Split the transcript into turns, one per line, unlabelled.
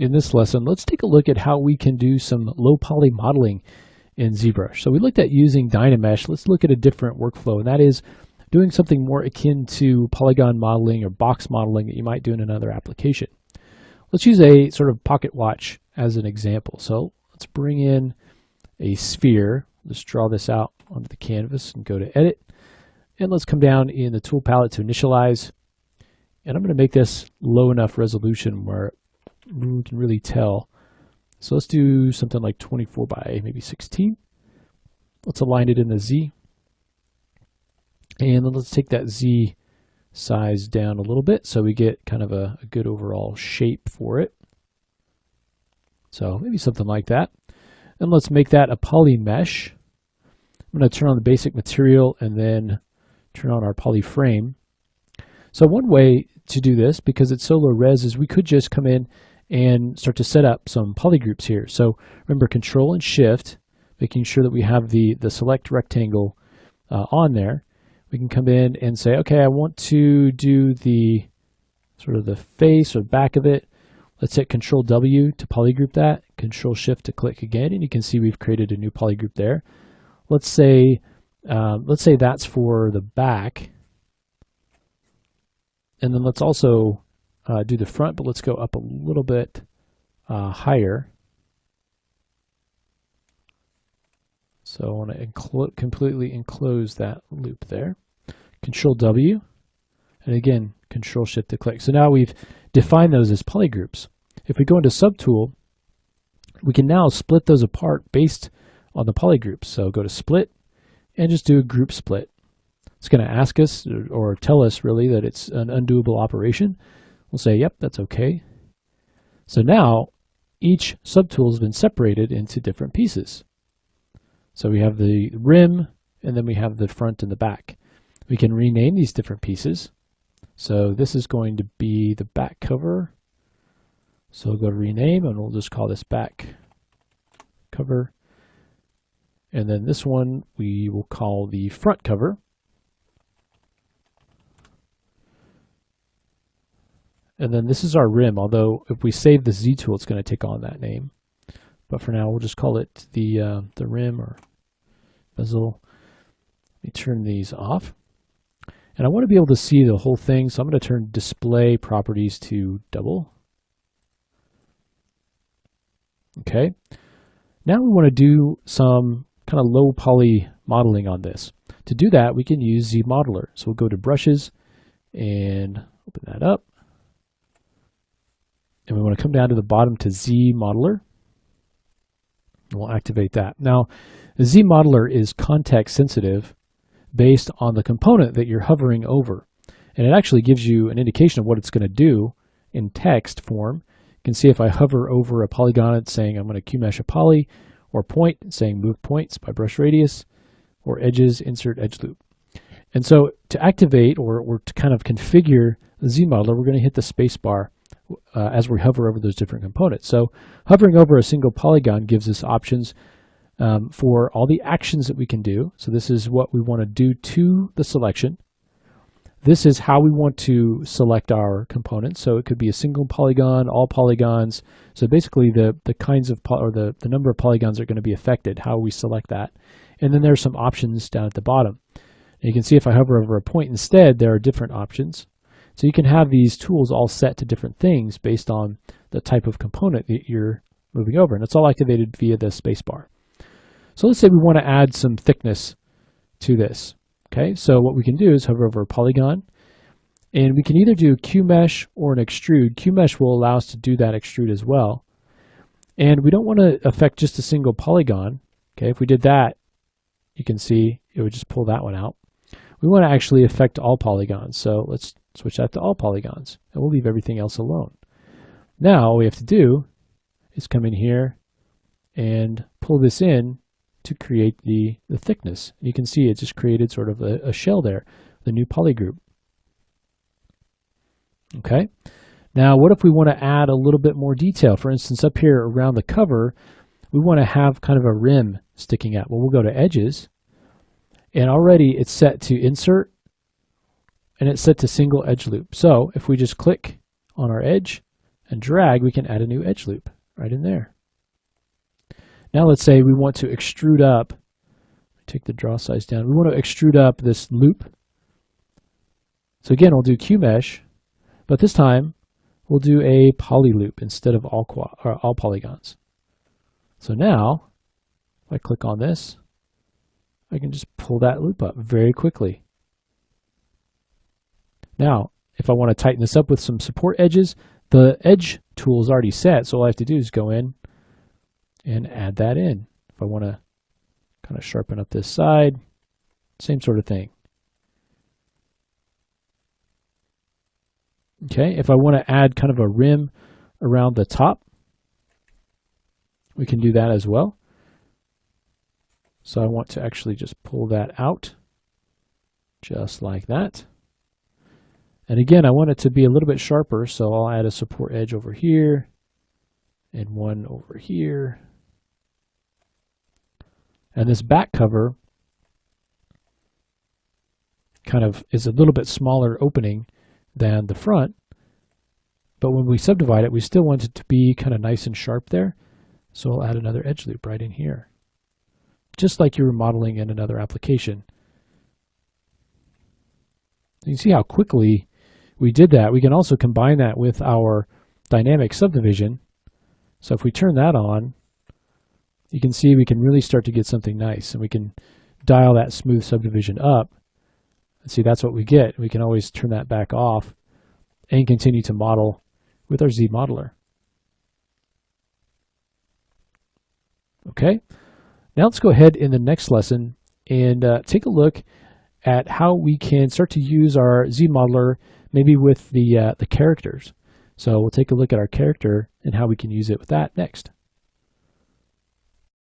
In this lesson, let's take a look at how we can do some low poly modeling in ZBrush. So we looked at using Dynamesh. Let's look at a different workflow, and that is doing something more akin to polygon modeling or box modeling that you might do in another application. Let's use a sort of pocket watch as an example. So let's bring in a sphere. Let's draw this out onto the canvas and go to Edit. And let's come down in the tool palette to initialize. And I'm going to make this low enough resolution where we can really tell. So let's do something like 24 by maybe 16. Let's align it in the Z. And then let's take that Z size down a little bit so we get kind of a good overall shape for it. So maybe something like that. And let's make that a poly mesh. I'm going to turn on the basic material and then turn on our poly frame. So one way to do this, because it's so low res, is we could just come in and start to set up some polygroups here. So remember, Control and Shift, making sure that we have the select rectangle on there. We can come in and say, okay, I want to do the sort of the face or back of it. Let's hit Control W to polygroup that, Control Shift to click again, and you can see we've created a new polygroup there. Let's say that's for the back. And then let's also do the front, but let's go up a little bit higher. So I want to completely enclose that loop there. Control W, and again, Control Shift to click. So now we've defined those as polygroups. If we go into Subtool, we can now split those apart based on the polygroups. So go to Split and just do a group split. It's going to ask us or tell us really that it's an undoable operation. We'll say, yep, that's okay. So now each subtool has been separated into different pieces. So we have the rim, and then we have the front and the back. We can rename these different pieces. So this is going to be the back cover. So we'll go to rename, and we'll just call this back cover. And then this one we will call the front cover. And then this is our rim, although if we save the Z tool, it's going to take on that name. But for now, we'll just call it the rim or bezel. Let me turn these off. And I want to be able to see the whole thing, so I'm going to turn display properties to double. Okay. Now we want to do some kind of low poly modeling on this. To do that, we can use ZModeler. So we'll go to Brushes and open that up. And we want to come down to the bottom to ZModeler. And we'll activate that. Now, the ZModeler is context sensitive based on the component that you're hovering over. And it actually gives you an indication of what it's going to do in text form. You can see if I hover over a polygon, it's saying I'm going to QMesh a poly, or point, it's saying move points by brush radius, or edges, insert edge loop. And so to activate or to kind of configure the ZModeler, we're going to hit the space bar as we hover over those different components. So hovering over a single polygon gives us options for all the actions that we can do. So this is what we want to do to the selection. This is how we want to select our components. So it could be a single polygon, all polygons. So basically the kinds of the number of polygons that are going to be affected, how we select that. And then there's some options down at the bottom. And you can see if I hover over a point instead, there are different options. So you can have these tools all set to different things based on the type of component that you're moving over. And it's all activated via the spacebar. So let's say we want to add some thickness to this. Okay, so what we can do is hover over a polygon. And we can either do QMesh or an extrude. QMesh will allow us to do that extrude as well. And we don't want to affect just a single polygon. Okay, if we did that, you can see it would just pull that one out. We want to actually affect all polygons. So let's switch that to all polygons, and we'll leave everything else alone. Now all we have to do is come in here and pull this in to create the thickness. And you can see it just created sort of a shell there, the new poly group. Okay. Now what if we want to add a little bit more detail? For instance, up here around the cover, we want to have kind of a rim sticking out. Well, we'll go to Edges, and already it's set to Insert, and it's set to Single Edge Loop. So if we just click on our edge and drag, we can add a new edge loop right in there. Now let's say we want to extrude up, take the draw size down, we want to extrude up this loop. So again, we'll do QMesh, but this time we'll do a poly loop instead of all polygons. So now, if I click on this, I can just pull that loop up very quickly. Now, if I want to tighten this up with some support edges, the edge tool is already set, so all I have to do is go in and add that in. If I want to kind of sharpen up this side, same sort of thing. Okay, if I want to add kind of a rim around the top, we can do that as well. So I want to actually just pull that out, just like that. And again, I want it to be a little bit sharper, so I'll add a support edge over here, and one over here. And this back cover kind of is a little bit smaller opening than the front, but when we subdivide it, we still want it to be kind of nice and sharp there. So I'll add another edge loop right in here, just like you were modeling in another application. You can see how quickly we did that. We can also combine that with our dynamic subdivision. So if we turn that on, you can see we can really start to get something nice, and we can dial that smooth subdivision up. And see, that's what we get. We can always turn that back off and continue to model with our Z modeler. Okay, now let's go ahead in the next lesson and take a look at how we can start to use our Z modeler maybe with the characters. So we'll take a look at our character and how we can use it with that next.